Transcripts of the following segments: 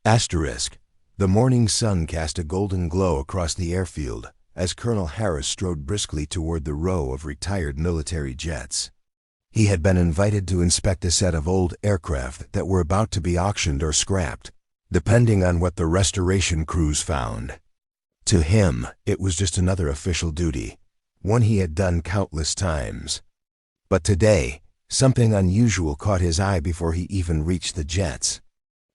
Asterisk. The morning sun cast a golden glow across the airfield as Colonel Harris strode briskly toward the row of retired military jets. He had been invited to inspect a set of old aircraft that were about to be auctioned or scrapped, depending on what the restoration crews found. To him, it was just another official duty, one he had done countless times. But today, something unusual caught his eye before he even reached the jets.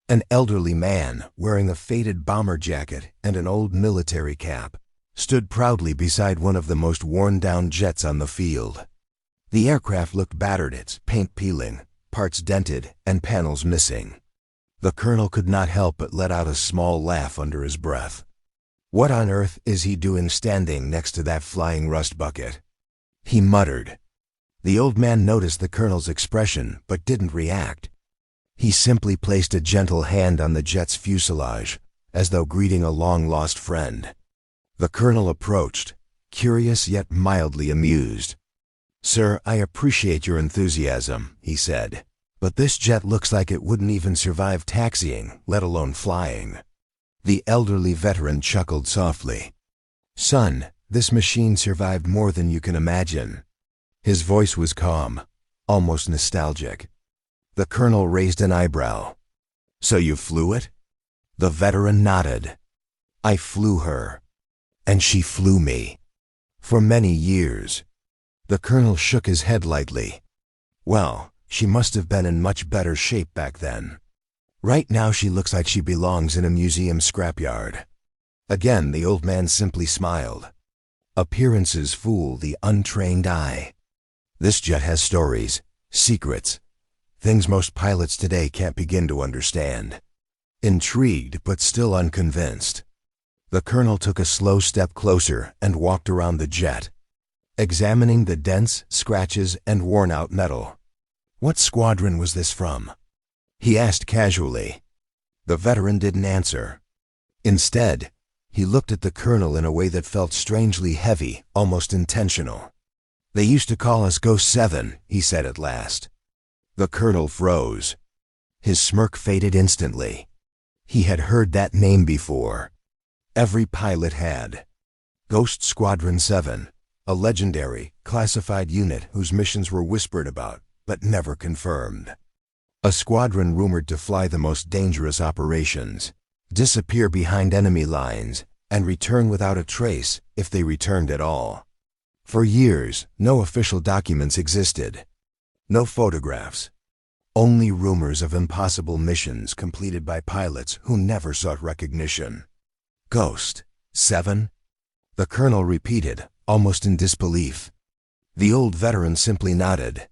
An elderly man, wearing a faded bomber jacket and an old military cap, stood proudly beside one of the most worn-down jets on the field. The aircraft looked battered, its paint peeling, parts dented, and panels missing. The colonel could not help but let out a small laugh under his breath. What on earth is he doing standing next to that flying rust bucket? He muttered. The old man noticed the colonel's expression but didn't react. He simply placed a gentle hand on the jet's fuselage, as though greeting a long-lost friend. The colonel approached, curious yet mildly amused. "Sir, I appreciate your enthusiasm," he said, "but this jet looks like it wouldn't even survive taxiing, let alone flying." The elderly veteran chuckled softly. "Son, this machine survived more than you can imagine." His voice was calm, almost nostalgic. The colonel raised an eyebrow. "So you flew it?" The veteran nodded. "I flew her. And she flew me. For many years." The colonel shook his head lightly. "Well, she must have been in much better shape back then. Right now she looks like she belongs in a museum scrapyard." Again the old man simply smiled. "Appearances fool the untrained eye. This jet has stories, secrets, things most pilots today can't begin to understand." Intrigued but still unconvinced, the colonel took a slow step closer and walked around the jet, examining the dents, scratches, and worn-out metal. "What squadron was this from?" he asked casually. The veteran didn't answer. Instead, he looked at the colonel in a way that felt strangely heavy, almost intentional. "They used to call us Ghost 7, he said at last. The colonel froze. His smirk faded instantly. He had heard that name before. Every pilot had. Ghost Squadron 7, a legendary, classified unit whose missions were whispered about, but never confirmed. A squadron rumored to fly the most dangerous operations, disappear behind enemy lines, and return without a trace if they returned at all. For years, no official documents existed. No photographs. Only rumors of impossible missions completed by pilots who never sought recognition. Ghost 7? The colonel repeated, almost in disbelief. The old veteran simply nodded.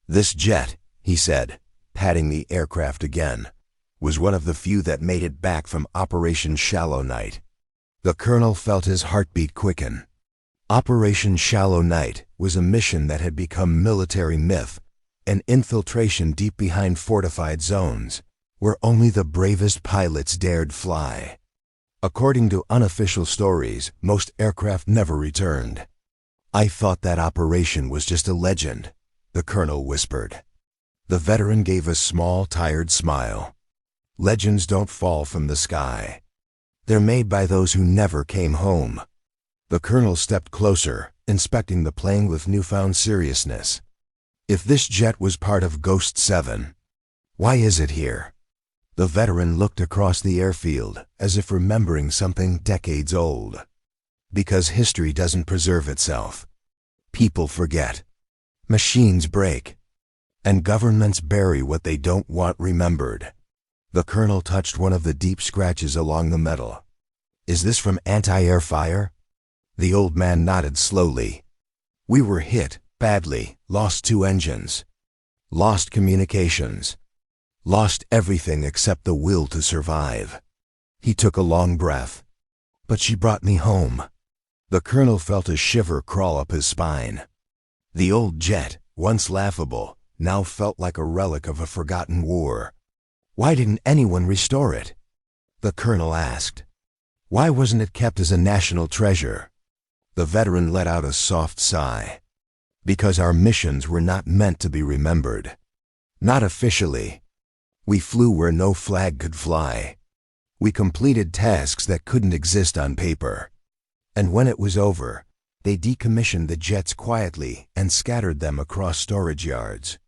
"This jet," he said, patting the aircraft again, "was one of the few that made it back from Operation Shallow Night." The colonel felt his heartbeat quicken. Operation Shallow Night was a mission that had become military myth, an infiltration deep behind fortified zones, where only the bravest pilots dared fly. According to unofficial stories, most aircraft never returned. "I thought that operation was just a legend," the colonel whispered. The veteran gave a small, tired smile. "Legends don't fall from the sky. They're made by those who never came home." The colonel stepped closer, inspecting the plane with newfound seriousness. "If this jet was part of Ghost 7, why is it here?" The veteran looked across the airfield, as if remembering something decades old. "Because history doesn't preserve itself. People forget. Machines break. And governments bury what they don't want remembered." The colonel touched one of the deep scratches along the metal. "Is this from anti-air fire?" The old man nodded slowly. "We were hit, badly, lost 2 engines. Lost communications. Lost everything except the will to survive." He took a long breath. "But she brought me home." The colonel felt a shiver crawl up his spine. The old jet, once laughable, now felt like a relic of a forgotten war. "Why didn't anyone restore it?" the colonel asked. "Why wasn't it kept as a national treasure?" The veteran let out a soft sigh. "Because our missions were not meant to be remembered. Not officially. We flew where no flag could fly. We completed tasks that couldn't exist on paper. And when it was over, they decommissioned the jets quietly and scattered them across storage yards.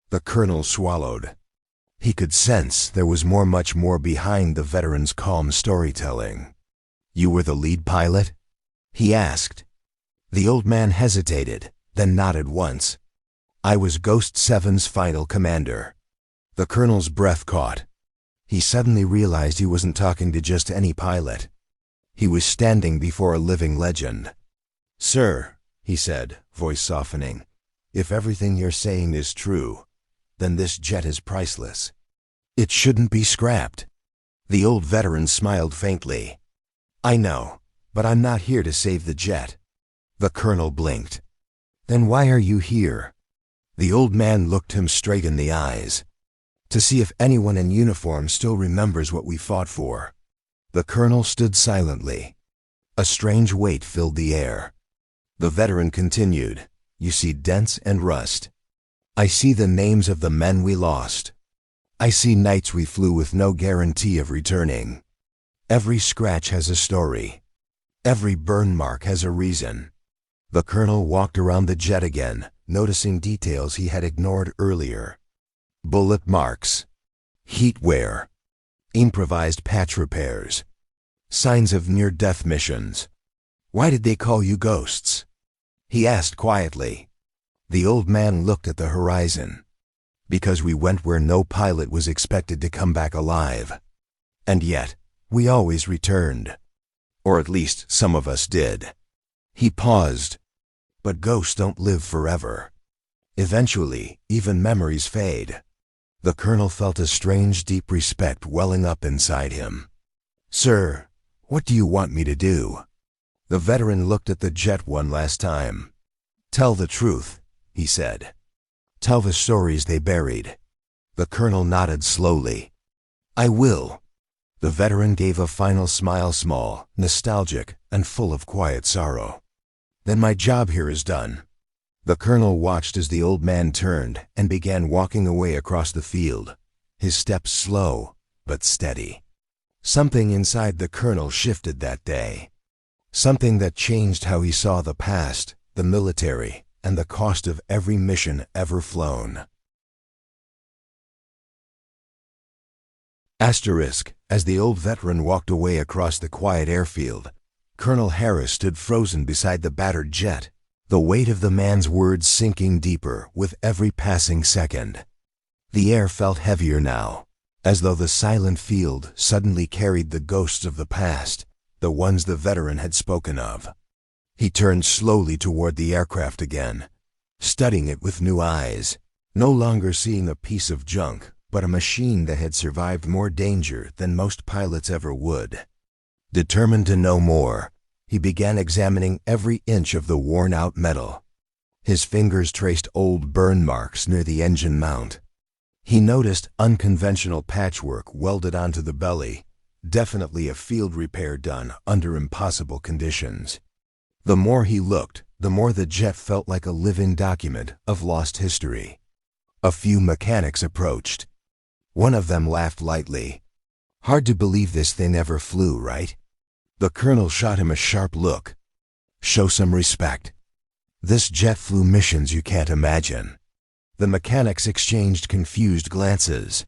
The colonel swallowed. He could sense there was much more behind the veteran's calm storytelling. "You were the lead pilot?" he asked. The old man hesitated, then nodded once. "I was Ghost 7's final commander." The colonel's breath caught. He suddenly realized he wasn't talking to just any pilot. He was standing before a living legend. "Sir," he said, voice softening, "if everything you're saying is true, then this jet is priceless. It shouldn't be scrapped." The old veteran smiled faintly. "I know, but I'm not here to save the jet." The colonel blinked. "Then why are you here?" The old man looked him straight in the eyes. "To see if anyone in uniform still remembers what we fought for." The colonel stood silently. A strange weight filled the air. The veteran continued, "You see dents and rust. I see the names of the men we lost. I see nights we flew with no guarantee of returning. Every scratch has a story. Every burn mark has a reason." The colonel walked around the jet again, noticing details he had ignored earlier. Bullet marks, heat wear, improvised patch repairs, signs of near-death missions. "Why did they call you ghosts?" he asked quietly. The old man looked at the horizon. "Because we went where no pilot was expected to come back alive. And yet, we always returned. Or at least some of us did." He paused. "But ghosts don't live forever. Eventually, even memories fade." The colonel felt a strange, deep respect welling up inside him. "Sir, what do you want me to do?" The veteran looked at the jet one last time. "Tell the truth," he said. "Tell the stories they buried." The colonel nodded slowly. "I will." The veteran gave a final smile, small, nostalgic, and full of quiet sorrow. "Then my job here is done." The colonel watched as the old man turned and began walking away across the field, his steps slow but steady. Something inside the colonel shifted that day. Something that changed how he saw the past, the military, and the cost of every mission ever flown. Asterisk, as the old veteran walked away across the quiet airfield, Colonel Harris stood frozen beside the battered jet, the weight of the man's words sinking deeper with every passing second. The air felt heavier now, as though the silent field suddenly carried the ghosts of the past, the ones the veteran had spoken of. He turned slowly toward the aircraft again, studying it with new eyes, no longer seeing a piece of junk, but a machine that had survived more danger than most pilots ever would. Determined to know more, he began examining every inch of the worn-out metal. His fingers traced old burn marks near the engine mount. He noticed unconventional patchwork welded onto the belly, definitely a field repair done under impossible conditions. The more he looked, the more the jet felt like a living document of lost history. A few mechanics approached. One of them laughed lightly. "Hard to believe this thing ever flew, right?" The colonel shot him a sharp look. "Show some respect. This jet flew missions you can't imagine." The mechanics exchanged confused glances.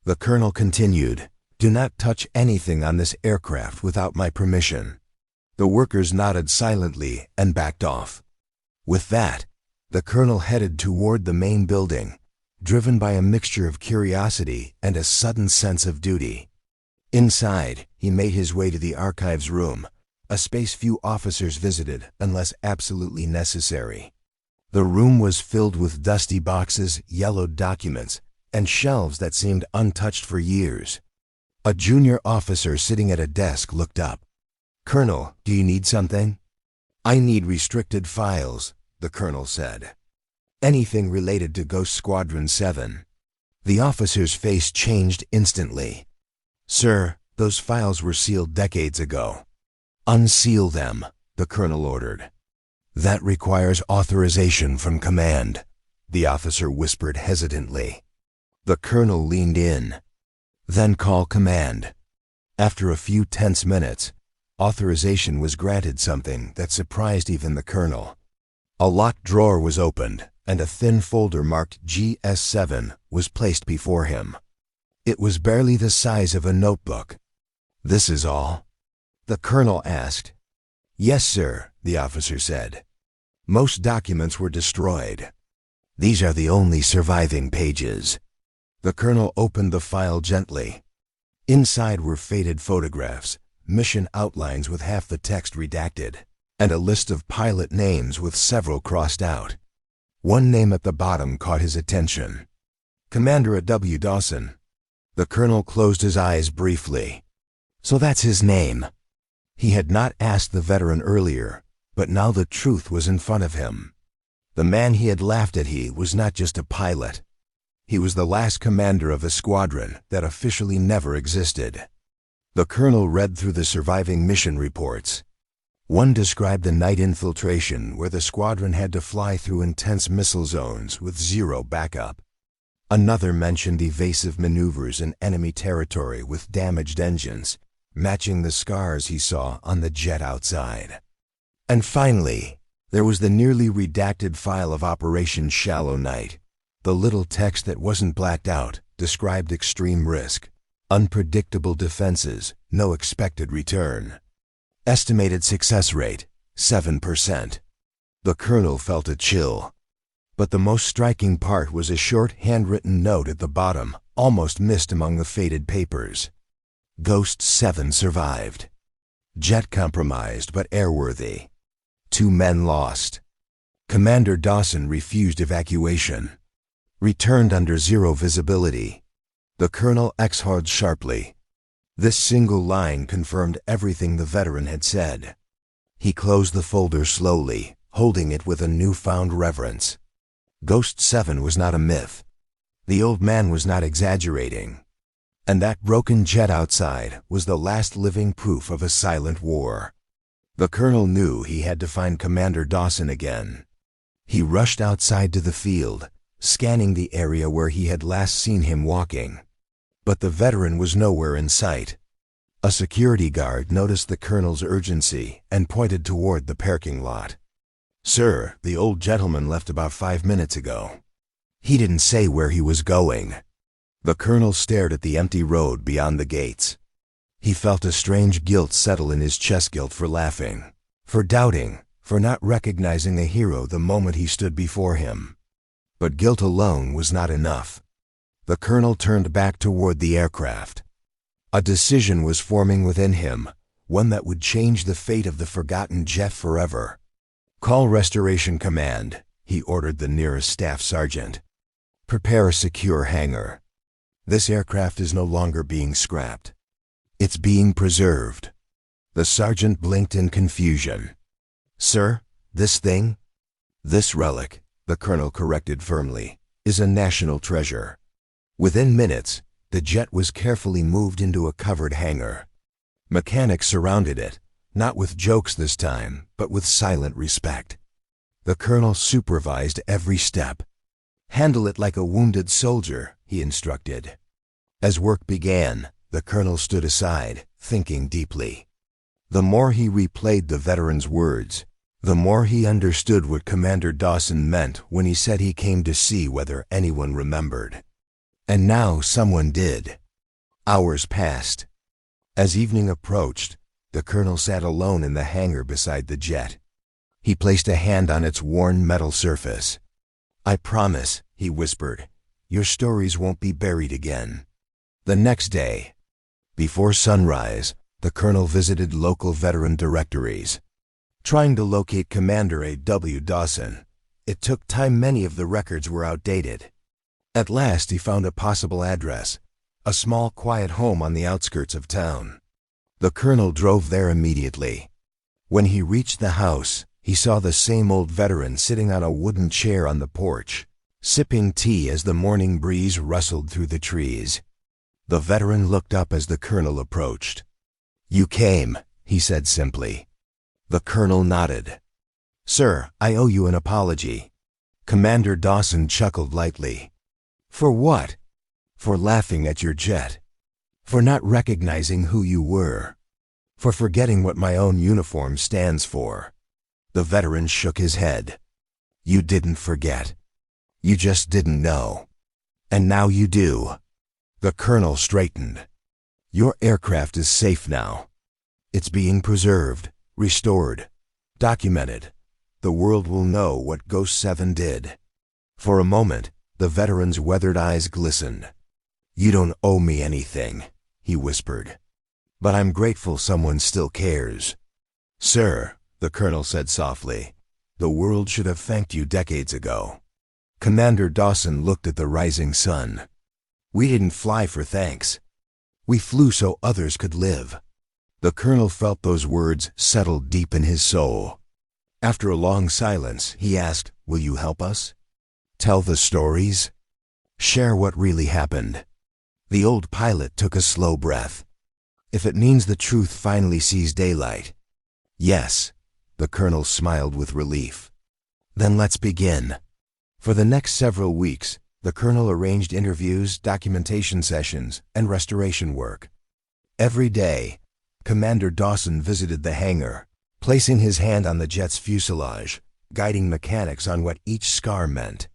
The colonel continued, "Do not touch anything on this aircraft without my permission." The workers nodded silently and backed off. With that, the colonel headed toward the main building, driven by a mixture of curiosity and a sudden sense of duty. Inside, he made his way to the archives room, a space few officers visited unless absolutely necessary. The room was filled with dusty boxes, yellowed documents, and shelves that seemed untouched for years. A junior officer sitting at a desk looked up. "Colonel, do you need something?" "I need restricted files," the colonel said. "Anything related to Ghost Squadron 7. The officer's face changed instantly. "Sir, those files were sealed decades ago." "Unseal them," the colonel ordered. "That requires authorization from command," the officer whispered hesitantly. The colonel leaned in. "Then call command." After a few tense minutes, authorization was granted, something that surprised even the colonel. A locked drawer was opened, and a thin folder marked GS7 was placed before him. It was barely the size of a notebook. "This is all?" the colonel asked. "Yes, sir," the officer said. "Most documents were destroyed. These are the only surviving pages." The colonel opened the file gently. Inside were faded photographs, mission outlines with half the text redacted, and a list of pilot names with several crossed out. One name at the bottom caught his attention. Commander W. Dawson. The colonel closed his eyes briefly. So that's his name. He had not asked the veteran earlier, but now the truth was in front of him. The man he had laughed at was not just a pilot. He was the last commander of a squadron that officially never existed. The colonel read through the surviving mission reports. One described the night infiltration where the squadron had to fly through intense missile zones with zero backup. Another mentioned evasive maneuvers in enemy territory with damaged engines, matching the scars he saw on the jet outside. And finally, there was the nearly redacted file of Operation Shallow Night. The little text that wasn't blacked out described extreme risk, unpredictable defenses, no expected return. Estimated success rate, 7%. The colonel felt a chill. But the most striking part was a short handwritten note at the bottom, almost missed among the faded papers. Ghost 7 survived. Jet compromised but airworthy. 2 men lost. Commander Dawson refused evacuation. Returned under zero visibility. The colonel exhaled sharply. This single line confirmed everything the veteran had said. He closed the folder slowly, holding it with a newfound reverence. Ghost 7 was not a myth. The old man was not exaggerating. And that broken jet outside was the last living proof of a silent war. The colonel knew he had to find Commander Dawson again. He rushed outside to the field, scanning the area where he had last seen him walking. But the veteran was nowhere in sight. A security guard noticed the colonel's urgency and pointed toward the parking lot. "Sir, the old gentleman left about 5 minutes ago." He didn't say where he was going. The colonel stared at the empty road beyond the gates. He felt a strange guilt settle in his chest, guilt for laughing, for doubting, for not recognizing a hero the moment he stood before him. But guilt alone was not enough. The colonel turned back toward the aircraft. A decision was forming within him, one that would change the fate of the forgotten jet forever. "Call Restoration Command," he ordered the nearest staff sergeant. "Prepare a secure hangar. This aircraft is no longer being scrapped. It's being preserved." The sergeant blinked in confusion. "Sir, this thing?" "This relic," the colonel corrected firmly, "is a national treasure." Within minutes, the jet was carefully moved into a covered hangar. Mechanics surrounded it, not with jokes this time, but with silent respect. The colonel supervised every step. "Handle it like a wounded soldier," he instructed. As work began, the colonel stood aside, thinking deeply. The more he replayed the veteran's words, the more he understood what Commander Dawson meant when he said he came to see whether anyone remembered. And now someone did. Hours passed. As evening approached, the colonel sat alone in the hangar beside the jet. He placed a hand on its worn metal surface. "I promise," he whispered, "your stories won't be buried again." The next day, before sunrise, the colonel visited local veteran directories. Trying to locate Commander A.W. Dawson, it took time. Many of the records were outdated. At last he found a possible address, a small quiet home on the outskirts of town. The colonel drove there immediately. When he reached the house, he saw the same old veteran sitting on a wooden chair on the porch, sipping tea as the morning breeze rustled through the trees. The veteran looked up as the colonel approached. "You came," he said simply. The colonel nodded. "Sir, I owe you an apology." Commander Dawson chuckled lightly. "For what?" "For laughing at your jet. for not recognizing who you were, for forgetting what my own uniform stands for." The veteran shook his head. "You didn't forget. You just didn't know. And now you do." The colonel straightened. "Your aircraft is safe now. It's being preserved, restored, documented. The world will know what Ghost 7 did." For a moment, the veteran's weathered eyes glistened. "You don't owe me anything," he whispered. "But I'm grateful someone still cares." "Sir," the colonel said softly, "the world should have thanked you decades ago." Commander Dawson looked at the rising sun. "We didn't fly for thanks. We flew so others could live." The colonel felt those words settle deep in his soul. After a long silence, he asked, "Will you help us? Tell the stories? Share what really happened?" The old pilot took a slow breath. "If it means the truth finally sees daylight." "Yes," the colonel smiled with relief. "Then let's begin." For the next several weeks, the colonel arranged interviews, documentation sessions, and restoration work. Every day, Commander Dawson visited the hangar, placing his hand on the jet's fuselage, guiding mechanics on what each scar meant.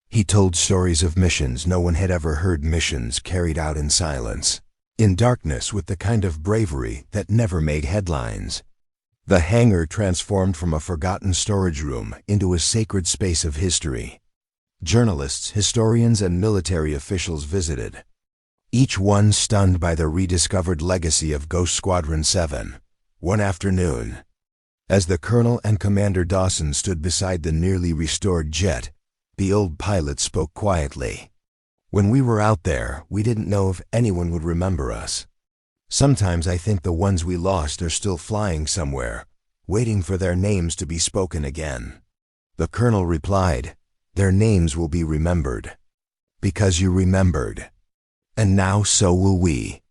He told stories of missions no one had ever heard, missions carried out in silence, in darkness, with the kind of bravery that never made headlines. The hangar transformed from a forgotten storage room into a sacred space of history. Journalists, historians, and military officials visited, each one stunned by the rediscovered legacy of Ghost Squadron 7. One afternoon, as the colonel and Commander Dawson stood beside the nearly restored jet, the old pilot spoke quietly. "When we were out there, we didn't know if anyone would remember us. Sometimes I think the ones we lost are still flying somewhere, waiting for their names to be spoken again." The colonel replied, "Their names will be remembered. Because you remembered. And now so will we."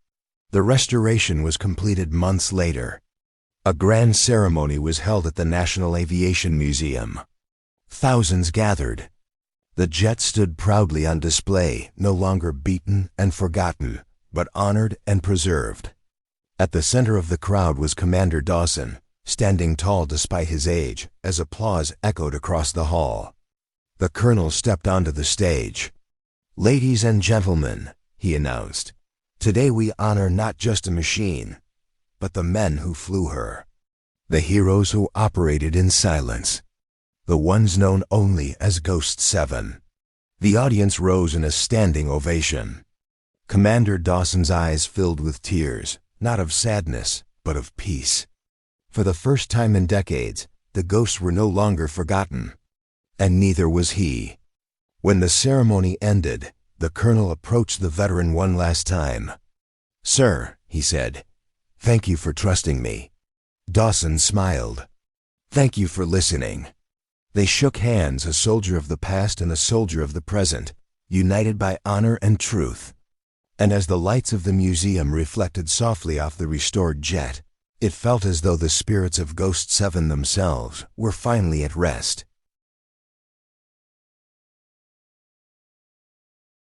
The restoration was completed months later. A grand ceremony was held at the National Aviation Museum. Thousands gathered. The jet stood proudly on display, no longer beaten and forgotten, but honored and preserved. At the center of the crowd was Commander Dawson, standing tall despite his age, as applause echoed across the hall. The colonel stepped onto the stage. "Ladies and gentlemen," he announced, "today we honor not just a machine, but the men who flew her. The heroes who operated in silence. The ones known only as Ghost 7. The audience rose in a standing ovation. Commander Dawson's eyes filled with tears, not of sadness, but of peace. For the first time in decades, the ghosts were no longer forgotten. And neither was he. When the ceremony ended, the colonel approached the veteran one last time. "Sir," he said, "thank you for trusting me." Dawson smiled. "Thank you for listening." They shook hands, a soldier of the past and a soldier of the present, united by honor and truth. And as the lights of the museum reflected softly off the restored jet, it felt as though the spirits of Ghost 7 themselves were finally at rest.